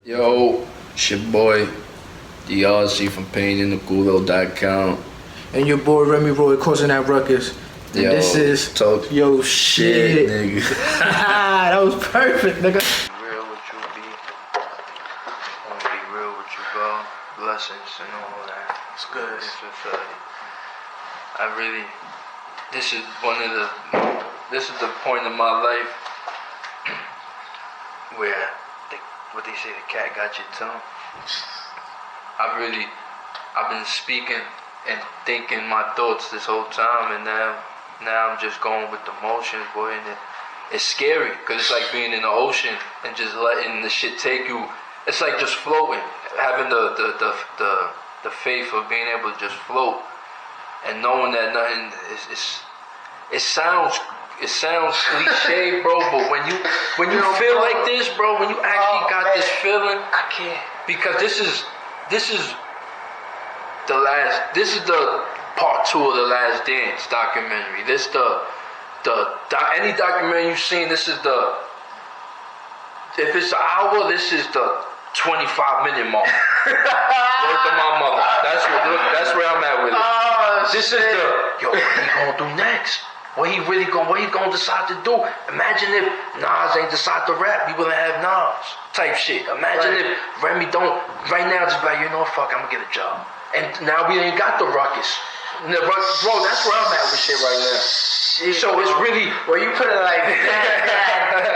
Yo, it's your boy, DRC from PainInTheGulo.com. And your boy Remy Roy causing that ruckus. And Yo, this is talk yo shit. nigga. That was perfect, nigga. Real with you, B. Wanna be real with you, bro. Blessings and all that. It's good. This is this is the point of my life where what they say, the cat got your tongue. I've been speaking and thinking my thoughts this whole time, and now I'm just going with the motions, boy, and it's scary, because it's like being in the ocean and just letting the shit take you. It's like just floating, having the faith of being able to just float, and knowing that nothing is it sounds cliche, bro, but when you feel like this, bro, when you actually got this feeling, I can't. because this is the part 2 of the Last Dance documentary. This any documentary you've seen, this is if it's an hour, this is the 25-minute mark. Word to my mother. That's where I'm at with it. Oh, This is what he gonna do next? What he gonna decide to do? Imagine if Nas ain't decide to rap, we wouldn't have Nas type shit. Imagine if Remy don't right now just be like, you know, fuck, I'm gonna get a job. And now we ain't got the ruckus. Bro, that's where I'm at with shit right now. Shit, So it's really well, you put it like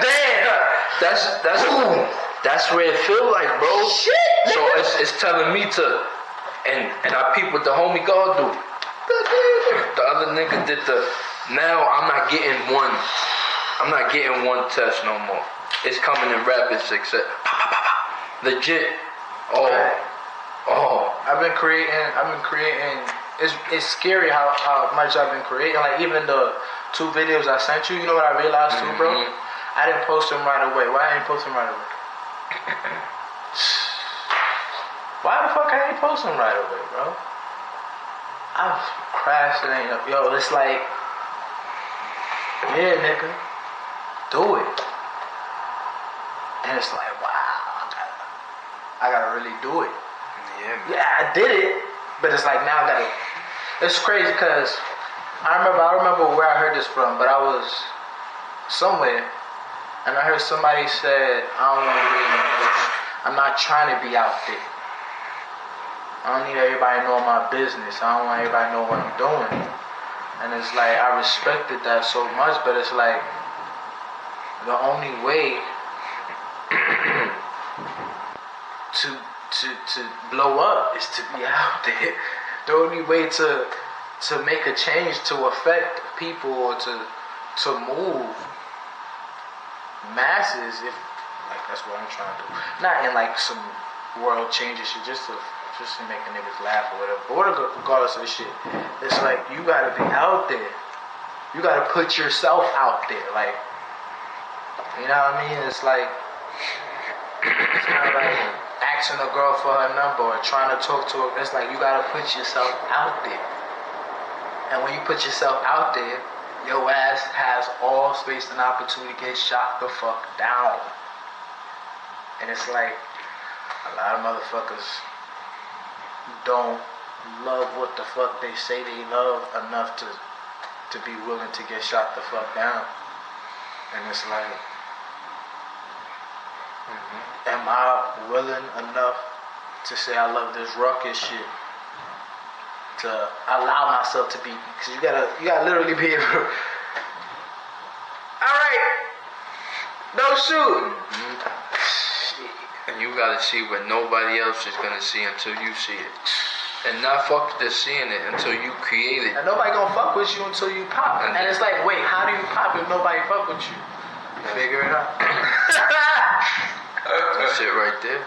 damn. That's where it feel like, bro. Shit, So it's telling me to, and I peep what the homie God do. The other nigga did now I'm not getting one test no more. It's coming in rapid success. Legit. Oh. I've been creating. It's scary how much I've been creating. Like even the 2 videos I sent you. You know what I realized too, bro? I didn't post them right away. Why I didn't post them right away? Why the fuck I ain't post them right away, bro? I've crashed it ain't up. Yo, it's like, yeah, nigga, do it. And it's like, wow, I gotta really do it. Yeah, I did it, but it's like now I gotta. It's crazy because I remember where I heard this from, but I was somewhere and I heard somebody said, I'm not trying to be out there. I don't need everybody knowing my business. I don't want everybody to know what I'm doing. And it's like, I respected that so much, but it's like, the only way to blow up is to be out there. The only way to make a change, to affect people, or to move masses, if like that's what I'm trying to do. Not in like some world changes shit, just to make a niggas laugh or whatever. But regardless of the shit, it's like you gotta be out there. You gotta put yourself out there. Like, you know what I mean? It's like it's kind of like asking a girl for her number or trying to talk to her. It's like you gotta put yourself out there. And when you put yourself out there, your ass has all space and opportunity to get shot the fuck down. And it's like a lot of motherfuckers don't love what the fuck they say they love enough to be willing to get shot the fuck down. And it's like, am I willing enough to say I love this ruckus shit? To allow myself to be, because you gotta literally be able to, alright, no shoot. And you gotta see what nobody else is gonna see until you see it. And not fuck just seeing it until you create it. And nobody gonna fuck with you until you pop. And it's like, wait, how do you pop if nobody fuck with you? Figure it out. That's it right there.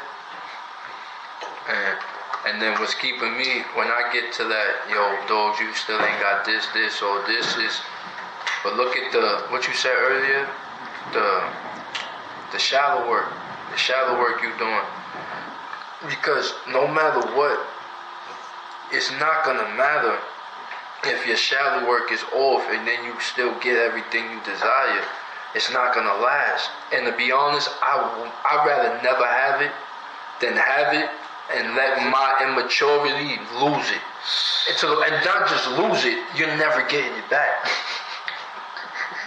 And then what's keeping me, when I get to that, yo, dogs, you still ain't got this, or this is, but look at what you said earlier, the shallow work you doing. Because no matter what, it's not gonna matter if your shallow work is off and then you still get everything you desire. It's not gonna last. And to be honest, I'd rather never have it than have it and let my immaturity lose it. And not just lose it, you're never getting it back.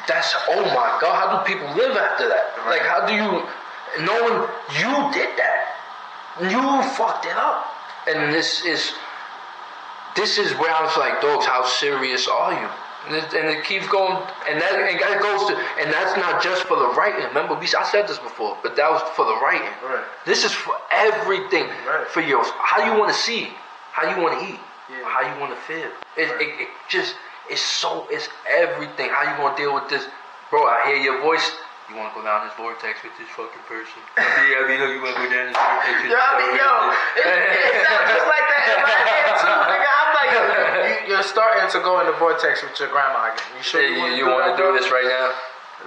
That's, oh my God, how do people live after that? Like, how do you, knowing you did that, you fucked it up. And this is where I was like, dogs, how serious are you? And it keeps going, and that goes to, and that's not just for the writing. Remember, I said this before, but that was for the writing. Right. This is for everything. Right. For your, how you want to see, how you want to eat, Yeah. how you want to feel. It just, it's everything. How you going to deal with this, bro? I hear your voice. You want to go down this vortex with this fucking person? Yeah, I mean, you want to go down this vortex with this fucking person? It sounds just like that in my head too, nigga. I'm like, you're starting to go in the vortex with your grandma again. You sure you want to do this right now?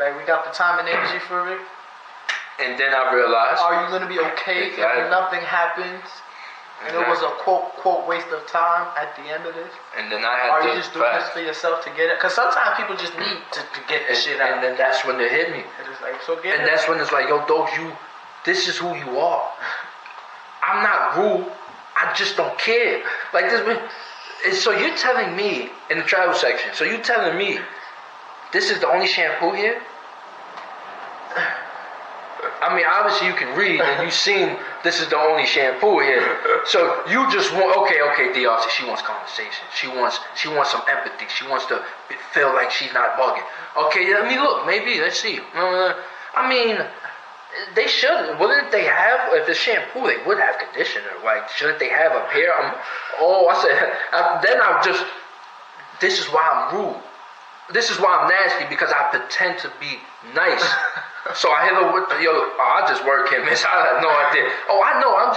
Like, we got the time and energy for it. And then I realized, Are you gonna be okay if nothing happens? And it was a quote waste of time at the end of this. And then I had Are to you just doing this for yourself to get it? Because sometimes people just need to get the shit out. And then that's when it hit me. And it's like, so get And it. that's when it's like, yo, dogs, this is who you are. I'm not rude. I just don't care. Like this. So you're telling me in the travel section. So you're telling me this is the only shampoo here? I mean, obviously you can read and you've seen this is the only shampoo here. So you just want, okay, DRC, she wants conversation. She wants some empathy. She wants to feel like she's not bugging. Okay, let me look. Maybe, let's see. I mean, they should. Wouldn't they have, if it's shampoo, they would have conditioner. Like, shouldn't they have a pair? This is why I'm rude. This is why I'm nasty, because I pretend to be nice. So I hit her with I just work here, miss. I had no idea. Oh, I know. I'm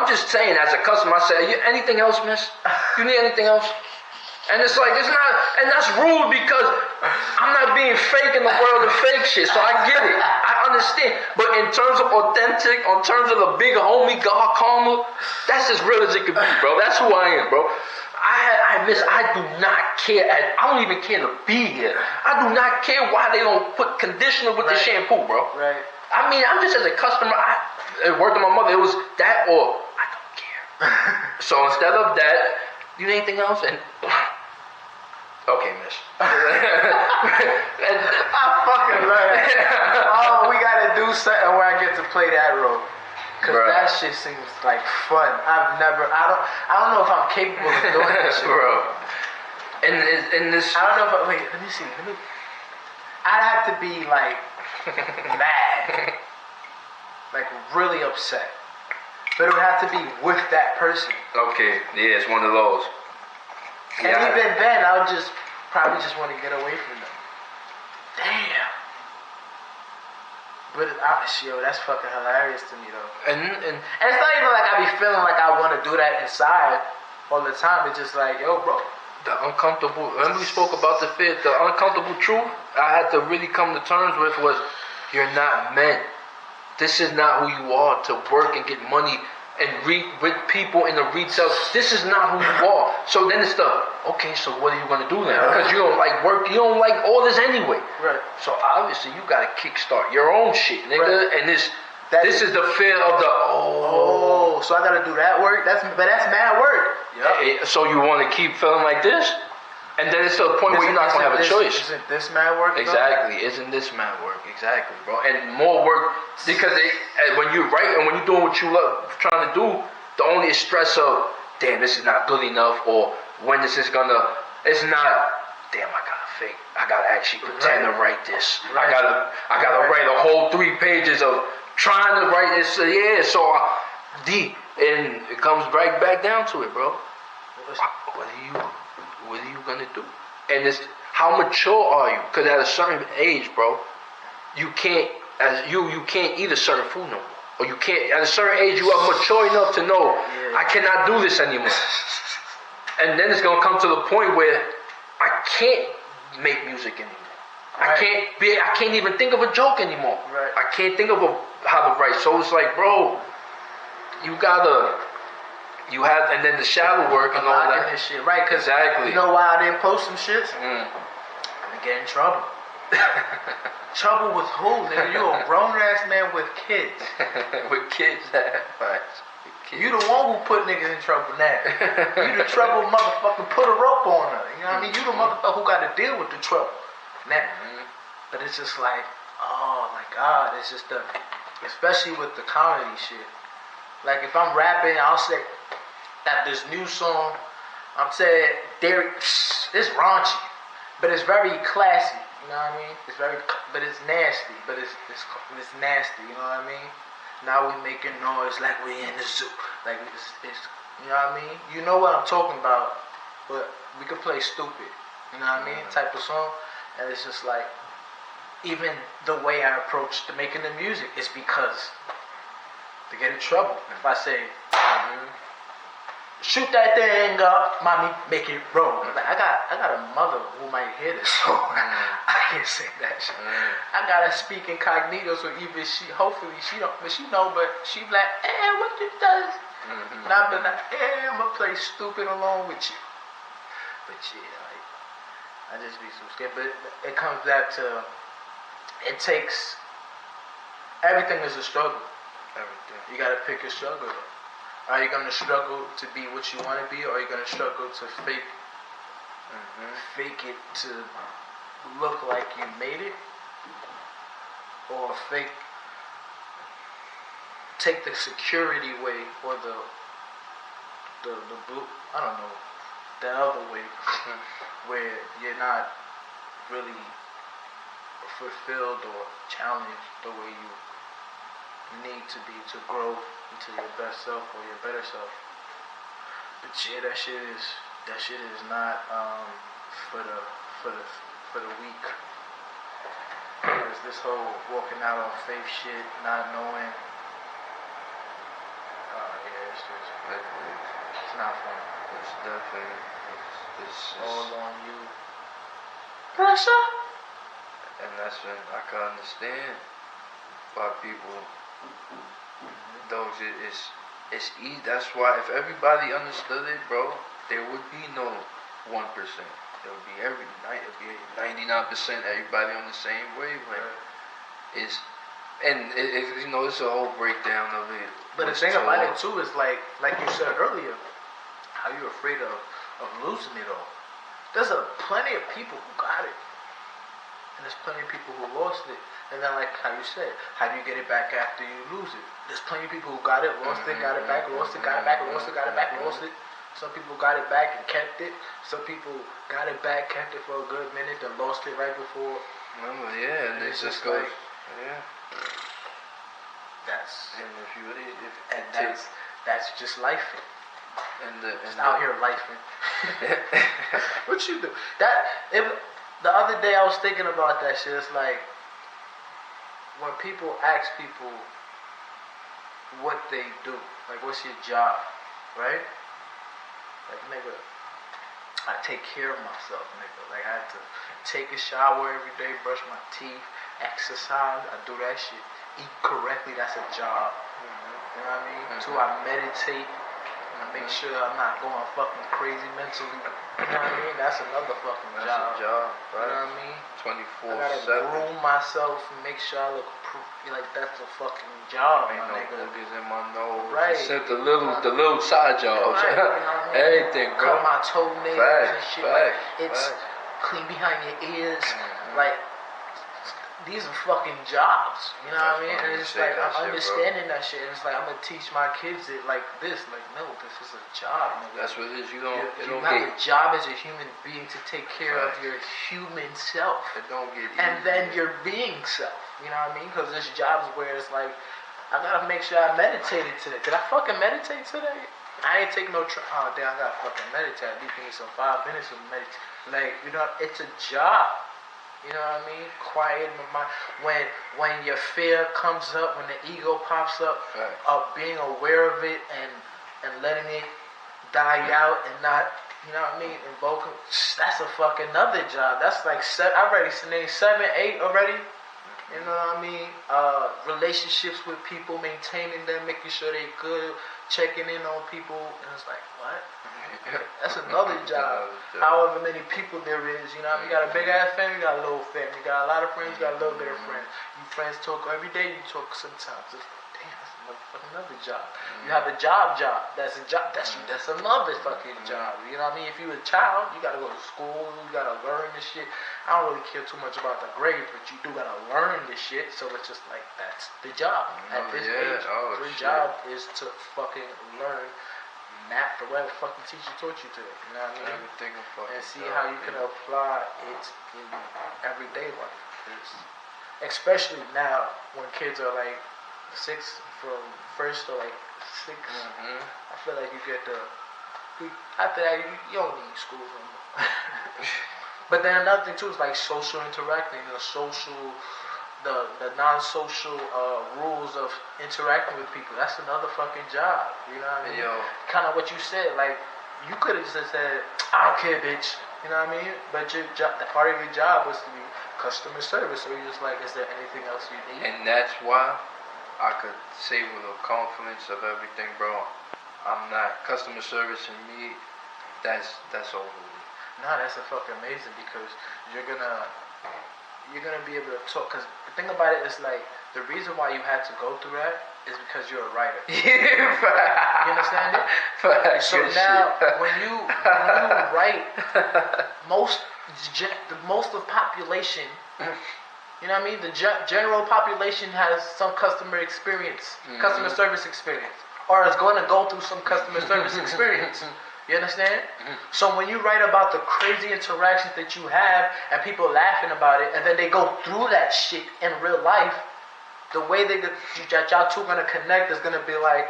just saying, as a customer, I say, anything else, miss? You need anything else? And it's like, it's not, and that's rude because I'm not being fake in the world of fake shit. So I get it. I understand. But in terms of authentic, in terms of the big homie God karma, that's as real as it could be, bro. That's who I am, bro. I do not care. I don't even care to be here. I do not care why they don't put conditioner with the shampoo, bro. Right. I mean, I'm just as a customer. It worked with my mother. It was that or I don't care. So instead of that, you need anything else? And okay, miss. I fucking love it. Oh, we gotta do something where I get to play that role. Cause that shit seems like fun. I don't know if I'm capable of doing that shit. Bro. And this, I don't know if wait, let me see. I'd have to be like mad. Like really upset. But it would have to be with that person. okay, yeah, it's one of those. And even then, I would probably just want to get away from them. Damn. But that's fucking hilarious to me though. And it's not even like I be feeling like I want to do that inside all the time. It's just like, yo, bro. the uncomfortable, remember we spoke about the fear, the uncomfortable truth I had to really come to terms with was, you're not meant. This is not who you are to work and get money and with people in the retail. This is not who you are. So then it's okay, so what are you going to do now? Because you don't like work, you don't like all this anyway. Right. So obviously you got to kickstart your own shit, nigga. Right. And this is the fear of the, so I got to do that work? That's mad work. Yep. So you want to keep feeling like this? And then it's to the point where you're not going to have a choice. Isn't this mad work? Exactly. Though? Isn't this mad work? Exactly, bro. And more work, because when you write and when you're doing what you love trying to do, the only stress of, damn, this is not good enough, or when this is gonna, it's not, damn, I gotta fake, I gotta actually pretend to write this. Right. I gotta write a whole 3 pages of trying to write this. So deep, and it comes right back down to it, bro. What are you gonna do? And it's, how mature are you? Because at a certain age, bro, you can't eat a certain food no more. Or you can't, at a certain age, you are mature enough to know, I cannot do this anymore. And then it's gonna come to the point where I can't make music anymore. Right. I can't even think of a joke anymore. Right. I can't think of how to write. So it's like, bro, and then the shadow work and all that. This shit, right? Cause exactly. You know why I didn't post some shits? I'm gonna get in trouble. Trouble with who, nigga? You a grown ass man with kids. With kids, right? You the one who put niggas in trouble now. You the trouble motherfucker, put a rope on her. You know what I mean? You the motherfucker who got to deal with the trouble now. But it's just like, oh my God, it's just especially with the comedy shit. Like if I'm rapping, I'll say that this new song, I'm saying it's raunchy, but it's very classy. You know what I mean? It's very, but it's nasty. But it's nasty. You know what I mean? Now we making noise like we in the zoo. Like it's you know what I mean? You know what I'm talking about, but we could play stupid. You know what I mean? Type of song, and it's just like even the way I approach the making the music is because to get in trouble. If I say shoot that thing up, mommy, make it roll. Like, I got a mother who might hear this song. I can't say that shit. I gotta speak incognito, so even hopefully she don't, but she know, but she be like, what you does? And I've been like, I'ma play stupid along with you. But yeah, like, I just be so scared. But it comes back to, it takes, everything is a struggle. Everything. You gotta pick your struggle. Are you gonna struggle to be what you want to be, or are you gonna struggle to fake it to look like you made it, or take the security way, or the blue, I don't know, that other way, where you're not really fulfilled or challenged the way you need to be to grow into your best self or your better self. But yeah, that shit is not for the weak. There's this whole walking out on faith shit, not knowing. Yeah, it's not fun. It's definitely it's all on you. Pressure. And that's when I can understand why people. Those it's easy. That's why if everybody understood it, bro, there would be no 1%. There would be every night. It'd be 99% everybody on the same wavelength. It's you know, it's a whole breakdown of it. But the thing about it too is like you said earlier, how you're afraid of losing it all. There's plenty of people who got it, and there's plenty of people who lost it. And then, like how you said, how do you get it back after you lose it? There's plenty of people who got it, lost it, got it back, lost it, got it back, lost it, got it back, lost it. Some people got it back and kept it. Some people got it back, kept it for a good minute, then lost it right before. Remember, yeah, and it just goes, yeah. That's just life. And just out here lifing. What you do? The other day I was thinking about that shit. It's like when people ask people what they do, like what's your job, right? Like nigga, I take care of myself, nigga. Like I have to take a shower every day, brush my teeth, exercise. I do that shit. Eat correctly. That's a job. You know what I mean? Too, I meditate. Make sure I'm not going fucking crazy mentally. You know what I mean? That's another fucking that's job. A job, right? You know what I mean? 24/7. I gotta groom myself and make sure I look like that's a fucking job. Ain't no nigga. boogers in my nose. Right. Except the little side jobs. Right. You know what I mean? Everything, bro. Cut my toenails and shit. It's clean behind your ears. Like these are fucking jobs. You know what I mean? And it's like I'm understanding that shit. And it's like I'm gonna teach my kids it like this. Like no, this is a job. Nigga. That's what it is. You have a job as a human being to take care of your human self. It don't get easy. And then your being self. You know what I mean? Because there's jobs where it's like I gotta make sure I meditated today. Did I fucking meditate today? I ain't take no oh damn, I gotta fucking meditate. I need some 5 minutes of meditate. Like, you know, it's a job. You know what I mean? Quiet my mind. When your fear comes up, when the ego pops up, being aware of it and letting it die out and not, you know what I mean, invoking. That's a fucking another job. That's like I already named 7, 8 already. You know what I mean? Relationships with people, maintaining them, making sure they good, checking in on people, and it's like, what? That's another job. However many people there is, you know, you got a big ass family, you got a little family, you got a lot of friends, you got a little bit of friends. You friends talk every day, you talk sometimes. It's like, damn, that's another job. You have a job. That's a job. That's another fucking job. You know what I mean? If you're a child, you gotta go to school. You gotta learn this shit. I don't really care too much about the grades, but you do gotta learn this shit. So it's just like that's the job at this age. Your job is to fucking learn math the way the fucking teacher taught you today. You know what I mean? And see how you can apply it in everyday life. Especially now when kids are like 6 from first to like 6. I feel like you get after that you don't need school anymore. But then another thing too is like social interacting, the non-social rules of interacting with people. That's another fucking job. You know what I mean? Kind of what you said. Like you could have just said, "I don't care, bitch." You know what I mean? But your job, the part of your job was to be customer service. So you're just like, is there anything else you need? And that's why I could say with a confidence of everything, bro. I'm not customer service in me. That's over with. Nah, that's a fucking amazing because you're gonna be able to talk. Cause the thing about it is like the reason why you had to go through that is because you're a writer. You understand it? So now when you write, most of population, you know what I mean? The general population has some customer experience, customer service experience, or is going to go through some customer service experience. You understand? So when you write about the crazy interactions that you have and people laughing about it, and then they go through that shit in real life, the way that y'all two gonna connect is gonna be like,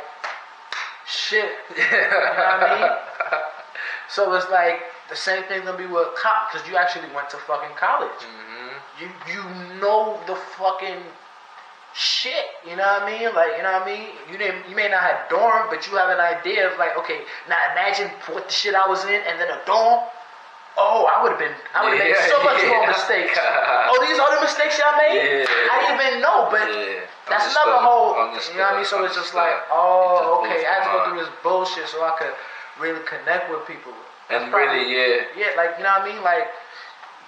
shit. You know what I mean? So it's like the same thing gonna be with college, because you actually went to fucking college. You know the fucking shit, you know what I mean? Like, you know what I mean? You may not have dorm, but you have an idea of like, okay, now imagine what the shit I was in, and then a dorm. Oh, I would have made so much more mistakes. Oh, these are the mistakes y'all made? I didn't even know, but that's another whole, you know what I mean? So it's just like, oh, okay, I had to go through this bullshit so I could really connect with people. And really, yeah, like, you know what I mean? Like,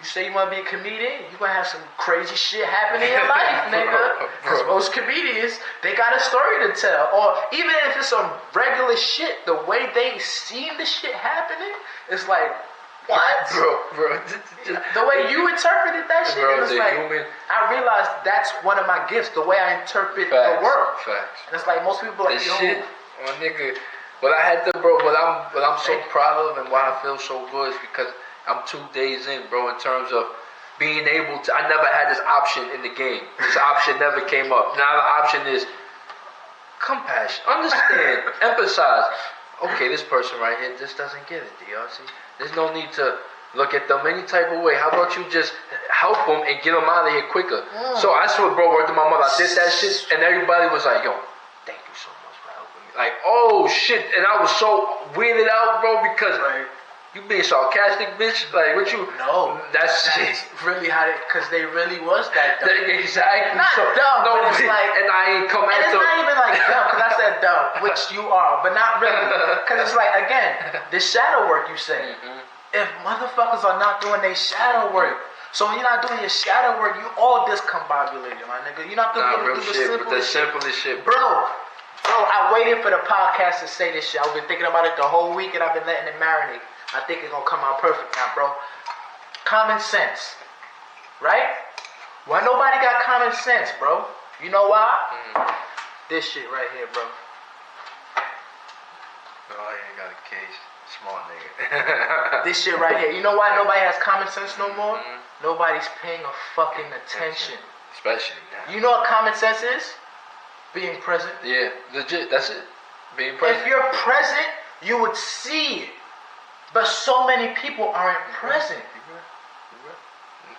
you say you want to be a comedian, you gonna have some crazy shit happen in your life, nigga. Because most comedians, they got a story to tell. Or even if it's some regular shit, the way they see the shit happening, it's like, what? Bro. The way you interpreted that shit, bro, it's like, I realized that's one of my gifts, the way I interpret the world. Facts. And it's like, most people like, this shit, my nigga, what I'm so proud of and why I feel so good is because I'm 2 days in, bro, in terms of being able to, I never had this option in the game. This option never came up. Now the option is compassion, understand, empathize. Okay, this person right here just doesn't get it, DRC. There's no need to look at them any type of way. How about you just help them and get them out of here quicker? So I swear, bro, word to my mother, I did that shit, and everybody was like, yo, thank you so much for helping me. Like, oh, shit. And I was so weirded out, bro, because you being sarcastic, bitch. Like, what you? No. That's really how they, because they really was that dumb. Exactly. Not dumb, but it's like, and I ain't come and at it's not even like dumb, because I said dumb, which you are, but not really. Because it's like, again, the shadow work you say. If motherfuckers are not doing their shadow work, so when you're not doing your shadow work, you all discombobulated, my nigga. You're not gonna be able to do the simplest shit. Bro, I waited for the podcast to say this shit. I've been thinking about it the whole week, and I've been letting it marinate. I think it's gonna come out perfect now, bro. Common sense, right? Why nobody got common sense, bro? You know why? This shit right here, bro. Oh, I ain't got a case. Smart nigga. This shit right here. You know why nobody has common sense no more? Nobody's paying a fucking attention. Especially now. You know what common sense is? Being present. Yeah, legit. That's it. Being present. If you're present, you would see it. But so many people aren't present.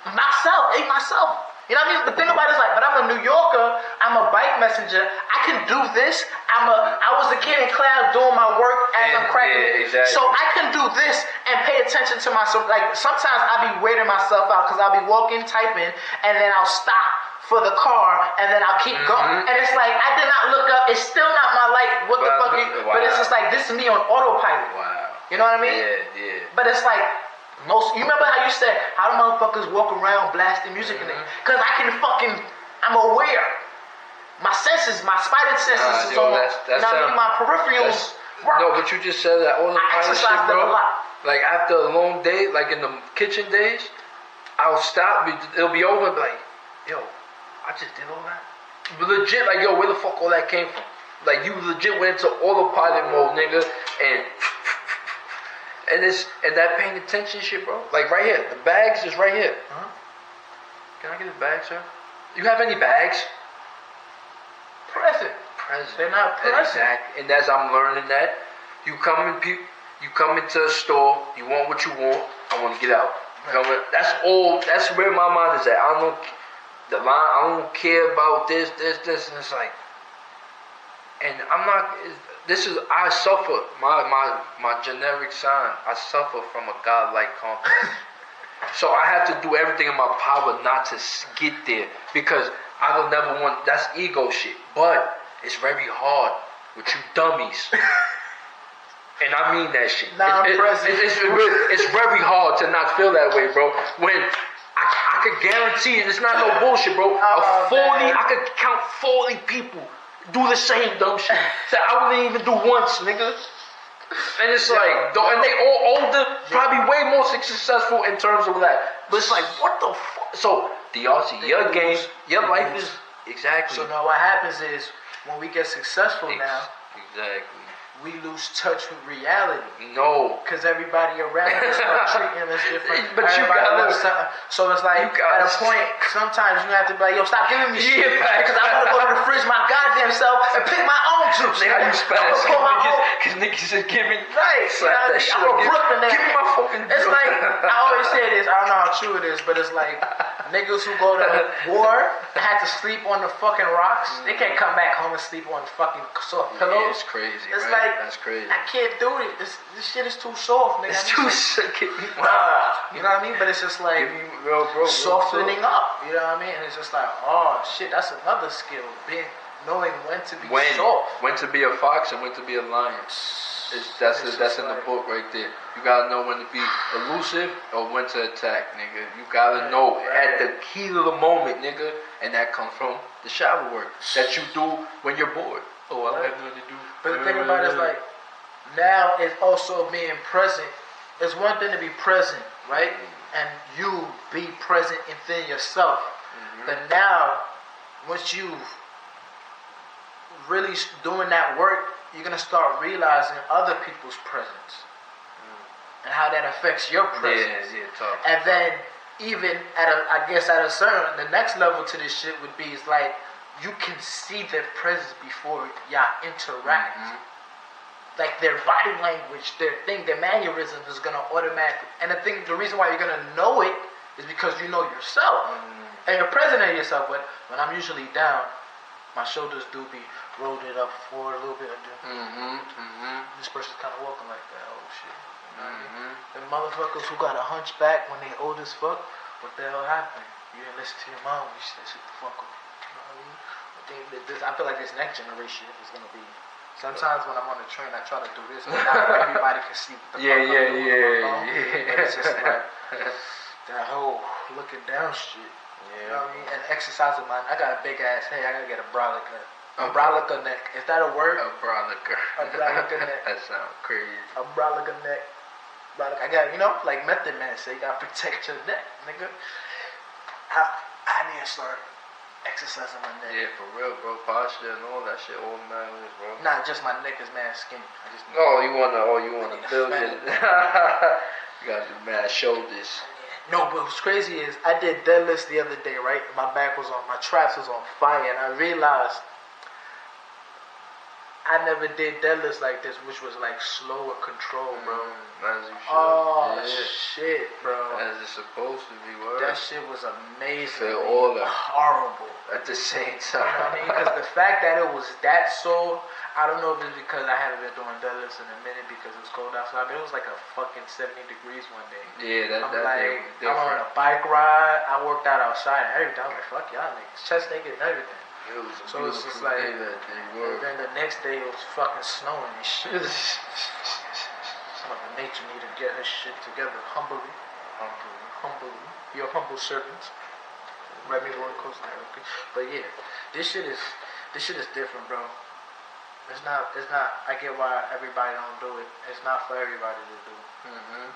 Myself. You know what I mean? The thing about it is like, but I'm a New Yorker, I'm a bike messenger, I can do this. I was a kid in class doing my work as I'm cracking it. Exactly. So I can do this and pay attention to myself. Like sometimes I'll be waiting myself out because I'll be walking, typing, and then I'll stop for the car, and then I'll keep going. And it's like, I did not look up, it's still not my light, what the fuck you, but it's just like, this is me on autopilot. Wow. You know what I mean? Yeah. But it's like, you remember how you said, how do motherfuckers walk around blasting music in it? Because I'm aware. my senses, my spider senses is yo, on. that's You know what I mean? My peripherals work. No, but you just said that all the I pilot exercise shit, them bro. a lot. Like after a long day, like in the kitchen days, I'll stop. It'll be over. And be like, yo, I just did all that. But legit, like, yo, where the fuck all that came from? Like, you legit went into autopilot mode, nigga, and that paying attention shit, bro. Like right here, the bags is right here. Huh? Can I get a bag, sir? You have any bags? Present. They're not present. Exactly. And as I'm learning that, you come into a store, you want what you want, I want to get out. That's all. That's where my mind is at. I don't care about this, and it's like, and I'm not. I suffer. My generic sign. I suffer from a godlike complex. So I have to do everything in my power not to get there because I will never want. That's ego shit. But it's very hard with you dummies. And I mean that shit. It's very hard to not feel that way, bro. When I could guarantee it's not no bullshit, bro. I could count 40 people do the same dumb shit that I wouldn't even do once, nigga. And it's like, and they all older, probably way more successful in terms of that. But it's like, what the fuck? So, DRC, your game, your life is exactly. So now what happens is when we get successful now, exactly. We lose touch with reality. No. Because everybody around us start treating us different. But you gotta. So it's like, at a point, sometimes you have to be like, yo, stop giving me shit. Because I want to go to the fridge my goddamn self and pick my own juice. Nigga, you Spanish. Because niggas just giving. Right. Slap that shit. I'm a Brooklyn nigga. Give me my fucking juice. It's like, I always say this, I don't know how true it is, but it's like, niggas who go to war had to sleep on the fucking rocks. They can't come back home and sleep on fucking soft pillows. Yeah, it's crazy. It's right? like, that's crazy. I can't do it. This shit is too soft, nigga. It's too sick. You know what I mean? But it's just like softening up. You know what I mean? And it's just like, oh shit, that's another skill. Knowing when to be soft. When to be a fox and when to be a lion. That's in the book right there. You gotta know when to be elusive or when to attack, nigga. You gotta know at the key of the moment, nigga. And that comes from the shadow work that you do when you're bored. Oh, I have nothing to do. But the thing about it is like, now it's also being present. It's one thing to be present, right? And you be present within yourself. But now, once you've really doing that work, you're gonna start realizing other people's presence and how that affects your presence. And then even at the next level to this shit would be is like you can see their presence before y'all interact. Like their body language, their mannerisms is gonna automatically. And the reason why you're gonna know it is because you know yourself and you're present in yourself. But when I'm usually down, my shoulders do be rolled it up forward a little bit. This person's kind of walking like that. Oh shit. You know what I mean? The motherfuckers who got a hunchback when they old as fuck, what the hell happened? You didn't listen to your mom. You said shit the fuck up. You know what I mean? I feel like this next generation is gonna be. Sometimes when I'm on the train, I try to do this, and not everybody can see what the fuck I'm doing. But it's just like that whole looking down shit. You know what I mean? And exercising I got a big ass head. I gotta get a brolica. A brolica neck. Is that a word? A brolica. A brolica neck. That sounds crazy. A brolica neck. I got, like Method Man say, you gotta protect your neck, nigga. I need to start exercising my neck. Yeah, for real, bro. Posture and all that shit, all matters, bro. Nah, just my neck is mad skinny. You wanna build it. You got the mad shoulders. No, but what's crazy is I did deadlifts the other day, right? My traps was on fire, and I realized I never did deadlifts like this, which was like slow and control, bro. As you should. Oh shit, bro. As it's supposed to be, word. That shit was amazing. Feel all that. Horrible. At the same time. You know what I mean? Because the fact that it was that sore, I don't know if it's because I haven't been doing deadlifts in a minute because it's cold outside, but it was like a fucking 70 degrees one day. Yeah, I'm like, I went on a bike ride, I worked out outside and everything. I was like, fuck y'all niggas, chest naked and everything. So it's just like, and then the next day it was fucking snowing and shit. Mother Nature need to get her shit together humbly. Your humble servants. Remy Roller Coaster. Okay. But yeah, this shit is this shit is different, bro. It's not. I get why everybody don't do it. It's not for everybody to do.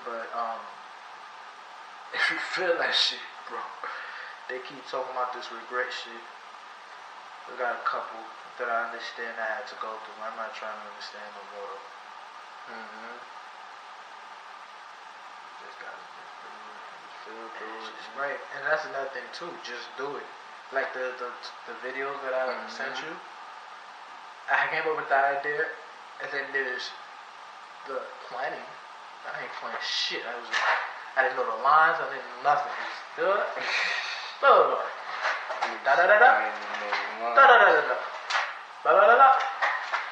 But if you feel that shit, bro, they keep talking about this regret shit. We got a couple that I understand I had to go through. I'm not trying to understand no more. Just gotta feel through it. Right, and that's another thing too. Just do it. Like the videos that I sent you. I came up with the idea, and then there's the planning. I ain't planning shit. I didn't know the lines. I didn't know nothing. Just blah blah blah. Da da da da. Da da da da da. Blah blah blah blah.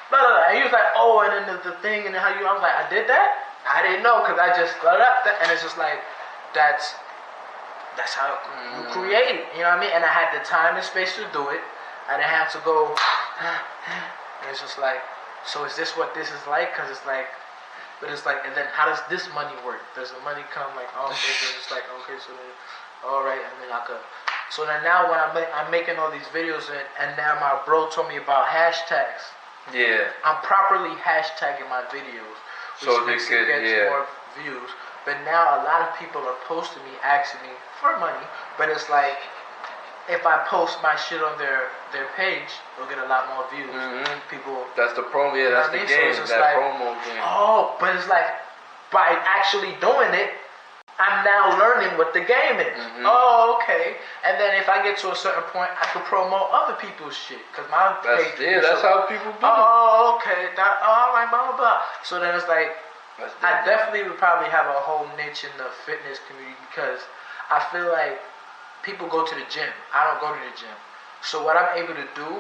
Blah blah blah. And he was like, oh, and then the thing, and how you? I was like, I did that. I didn't know because I just blah blah blah. And it's just like that's how you create it. You know what I mean? And I had the time and space to do it. I didn't have to go. And it's just like, so is this what this is like? Because it's like, but it's like, and then how does this money work? Does the money come like, oh, okay, then it's like, okay, so then, all right, and then I could. So then now when I'm making all these videos and now my bro told me about hashtags. Yeah. I'm properly hashtagging my videos, which so makes it get more views. But now a lot of people are posting me, asking me for money, but it's like, if I post my shit on their page, they'll get a lot more views. People. That's the promo. Yeah, that's the game. So that like, promo game. Oh, but it's like by actually doing it, I'm now learning what the game is. Oh, okay. And then if I get to a certain point, I can promote other people's shit because my page. Yeah, that's how people do. Oh, okay. All right, blah blah blah. So then it's like, I definitely would probably have a whole niche in the fitness community because I feel like. People go to the gym. I don't go to the gym. So what I'm able to do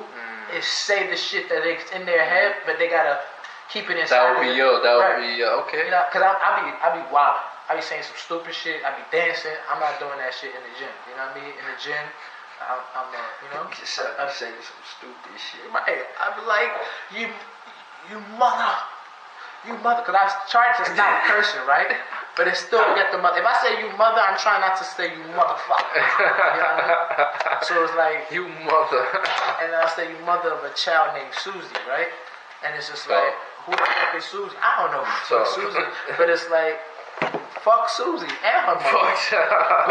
is say the shit that is in their head, but they gotta keep it inside. That would be yo. That would be okay. You know, cause I be wild. I be saying some stupid shit. I be dancing. I'm not doing that shit in the gym. You know what I mean? In the gym, I'm you know. I'm saying some stupid shit. Right. I be like, you mother. You mother, because I was trying to stop cursing, right? But it's still get the mother. If I say you mother, I'm trying not to say you motherfucker. You know what I mean? So it's like you mother. And I'll say you mother of a child named Susie, right? And it's just like, who the fuck is Susie? I don't know who the fuck Susie, but it's like, fuck Susie and her mother.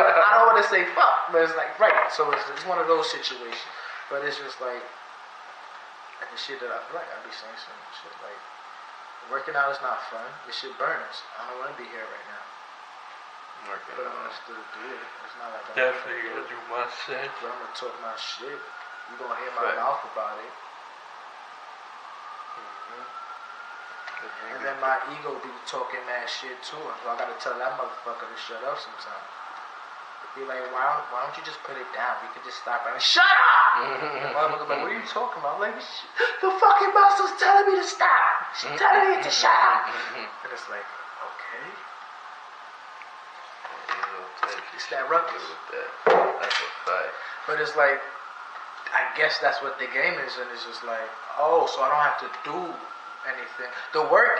But I don't want to say fuck, but it's like, right. So it's one of those situations. But it's just like, and the shit that I feel like I be saying some shit like, working out is not fun. This shit burns. I don't want to be here right now. But I'm gonna still do it. It's not like I'm definitely gonna do my shit. But I'm gonna talk my shit. You gonna hear my mouth about it. And then my ego be talking mad shit too. So I gotta tell that motherfucker to shut up sometimes. Be like, why don't you just put it down? We could just stop and shut up! And motherfucker's like, what are you talking about? I'm like, the fucking muscle's telling me to stop. She's telling me to shut up. And it's like, okay. It's that ruckus. That's a fact. But it's like, I guess that's what the game is, and it's just like, oh, so I don't have to do anything. The work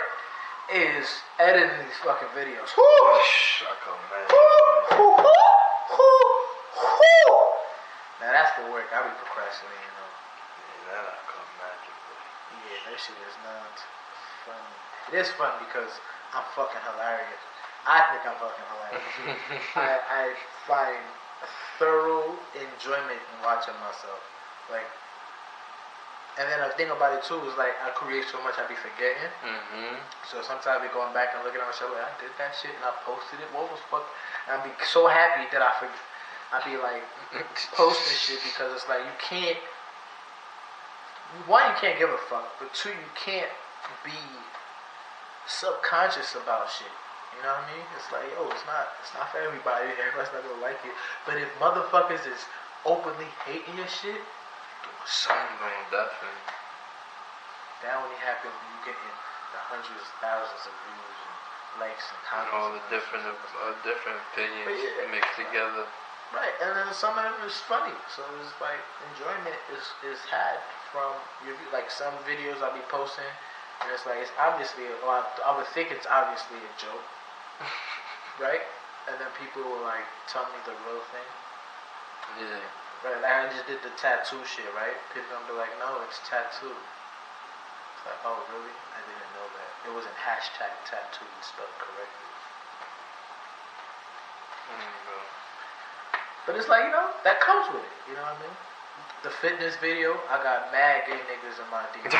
is editing these fucking videos. I come mad. Now that's the work I be procrastinating on. Yeah, that I come magically. Yeah, that shit is not funny. It is fun because I'm fucking hilarious. I think I'm fucking hilarious. I find thorough enjoyment in watching myself. Like, and then the thing about it too is like I create so much I be forgetting. So sometimes I be going back and looking at myself like I did that shit and I posted it. What was fuck? And I be so happy that I forget. I be like posting shit because it's like you can't. One, you can't give a fuck, but two, you can't be subconscious about shit. You know what I mean? It's like, yo, it's not for everybody. Everybody's not gonna like it. But if motherfuckers is openly hating your shit, something definitely. That only happens when you get in the hundreds, thousands of views and likes and comments. And all the different opinions mixed together. Right, and then some of them is funny. So it's like enjoyment is had from your view. Like some videos I'll be posting, and it's like it's obviously, or I would think it's obviously a joke, right? And then people will like tell me the real thing. Yeah. Right, like I just did the tattoo shit, right? People gonna be like, no, it's tattoo. It's like, oh, really? I didn't know that. It wasn't hashtag tattoo spelled correctly. But it's like, you know, that comes with it. You know what I mean? The fitness video, I got mad gay niggas in my DM.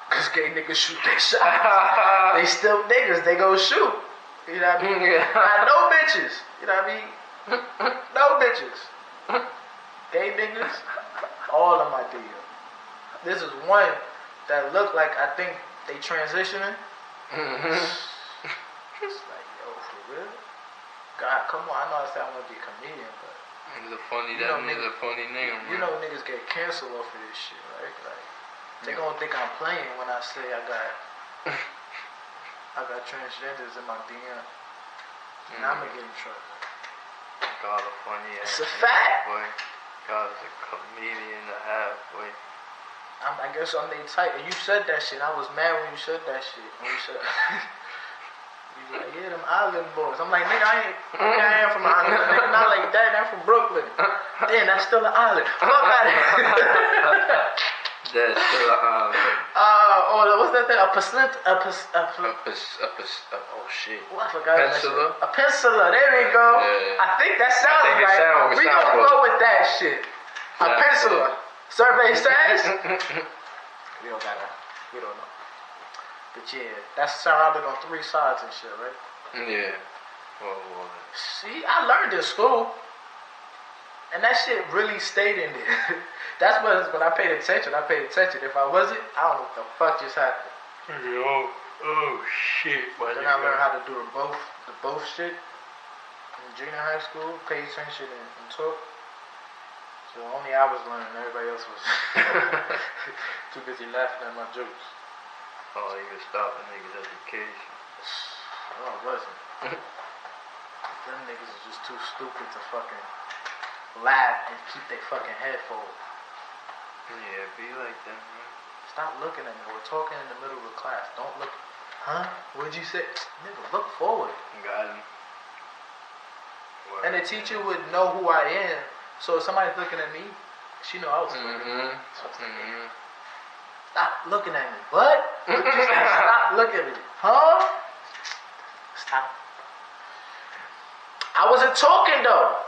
Cause gay niggas shoot their shot. They still niggas, they go shoot. You know what I mean? Got no bitches. You know what I mean? No bitches. Gay niggas, all of my DM. This is one that look like I think they transitioning. It's like, yo, for real? God, come on, I know I said I want to be a comedian, but he's a funny nigga, you know niggas get canceled off of this shit, right? Like, they gonna think I'm playing when I say I got transgenders in my DM. And I'm gonna get in trouble. God, a funny ass. It's a fact. Boy. God is a comedian and a half, boy. I guess I'm they type. And you said that shit. I was mad when you said that shit. When you said, you was like, yeah, them island boys. I'm like, nigga, I ain't from an island. Nigga, not like that. I'm from Brooklyn. Damn, that's still an island. Fuck out of here. That's still an island. What's that thing? Oh shit. Well, I forgot. Penciler? A penciler. There we go. Yeah. I think that sounds right. We gonna go with that shit. A penciler. Survey says. We don't know. But yeah, that's surrounded on 3 sides and shit, right? Yeah. Well. See, I learned in school. And that shit really stayed in there. That's when I paid attention. If I wasn't, I don't know what the fuck just happened. Oh shit. Then I learned how to do the both shit in junior high school, pay attention and talk. So only I was learning, everybody else was too busy laughing at my jokes. Oh, you was stopping niggas' education. No, it wasn't. Them niggas is just too stupid to fucking laugh and keep their fucking head forward. Yeah, be like that, man. Stop looking at me. We're talking in the middle of the class. Don't look. Huh? What'd you say? Nigga, look forward. Got him. And the teacher would know who I am. So if somebody's looking at me, she know I was looking at me. Stop looking at me. What? What'd you say? Stop looking at me. Huh? Stop. I wasn't talking though.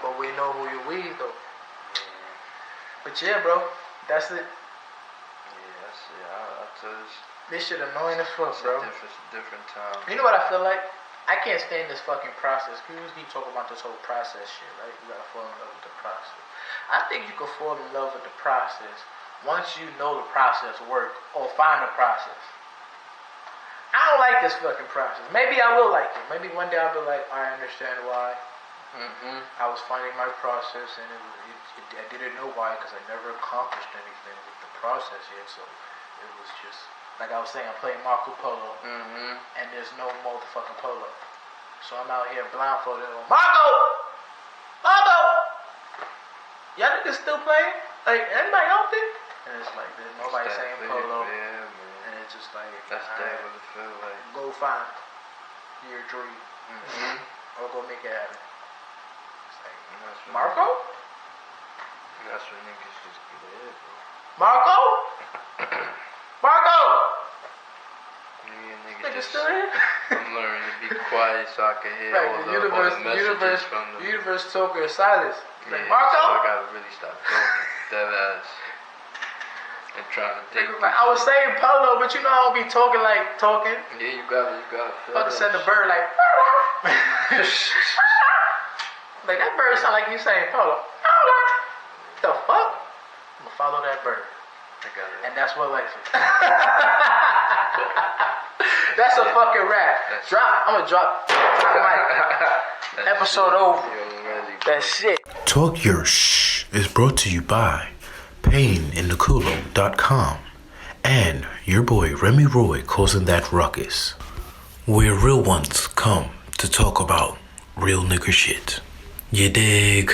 But we know who you we though. But yeah, bro, that's it. Yeah, that's it. I tell you, This shit annoying as fuck, bro. Different time. You know what I feel like? I can't stand this fucking process. People keep talking about this whole process shit, right? You gotta fall in love with the process. I think you can fall in love with the process once you know the process work or find the process. I don't like this fucking process. Maybe I will like it. Maybe one day I'll be like, I understand why. I was finding my process, and I didn't know why because I never accomplished anything with the process yet. So it was just like I was saying, I'm playing Marco Polo, and there's no motherfucking polo. So I'm out here blindfolded. Marco, y'all niggas still playing? Like anybody out there? And it's like there's nobody saying polo. Yeah, man. And it's just like that's damn what it feel like. Go find your dream, or go make it happen. Marco? That's what niggas just get ahead, bro. Marco? Niggas still here? I'm learning to be quiet so I can hear all the messages from the universe talker Silas. Yeah, Like, Marco? So I gotta really stop talking. Dead ass. And trying to think. I was saying polo, but you know I don't be talking like talking. Yeah, you gotta Fucking send the bird like like that bird sound like you saying polo. The fuck? I'm gonna follow that bird. I got it. And that's what life is. That's a fucking rap. I'm gonna drop mic. Episode over. That's it. Talk Your Shh is brought to you by PainInTheCulo.com and your boy Remy Roy causing that ruckus. Where real ones come to talk about real nigger shit. You dig?